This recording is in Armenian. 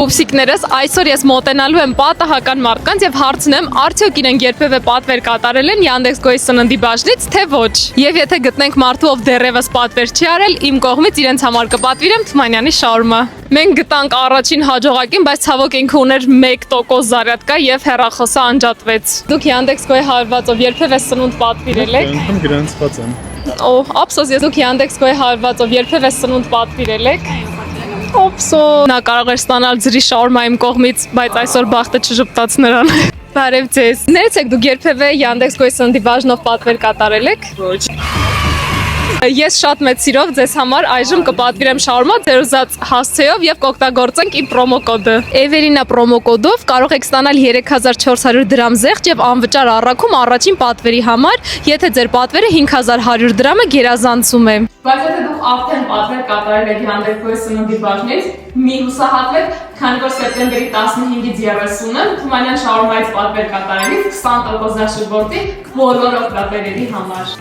Պուպսիկներս, այսօր ես մոտենալու եմ պատահական մարդկանց եւ հարցնեմ, արդյոք իրենք երբևէ պատվեր կատարել են Yandex.Go-ի սննդի բաժնից, թե ոչ։ Եվ եթե գտնենք մարդու, ով դեռևս պատվեր չի արել, իմ կողմից իրենց համար կպատվիրեմ Թումանյանի շաուրմա։ Մենք գտանք առաջին հաջողակին, բայց ցավոք ինքը ուներ 1% զարյատկա եւ հեռախոսը անջատվեց։ Դուք Yandex.Go-ի հարվածով երբևէ սնունդ պատվիրել եք։ Անգամ գրանցված եմ։ Ափսոս, ես դուք Yandex.Go-ի հարվածով երբևէ սնունդ պատվիրել եք։ Ափսոս, նա կարող էր ստանալ ձրի շաուրմա իմ կողմից, բայց այսօր բախտը չժպտաց նրան։ Բարև ձեզ։ Ներեցեք, դուք երբևէ Yandex.Go-ի սննդի բաժնով պատվեր կատարել եք։ Ոչ։ Ես շատ մեծ սիրով ձեզ համար այժմ կպատվիրեմ շաուրմա ձեր ուզած հասցեով եւ կօգտագործենք իմ պրոմոկոդը։ Էվերինա պրոմոկոդով կարող եք ստանալ 3400 դրամ զեղչ եւ անվճար առաքում առաջին պատվերի համար, եթե ձեր պատվերը 5100 դրամը գերազանցում է։ Բայց եթե դուք արդեն պատվեր կատարել եք Yandex.Go-ի սննդի բաժնից, մի հուսահատվեք, քանի որ սեպտեմբերի 15-ից 30-ը Թումանյան շաուրմայից պատվեր կատարելիս 20% զաշրջորդի բոլոր օգտատերերի համար։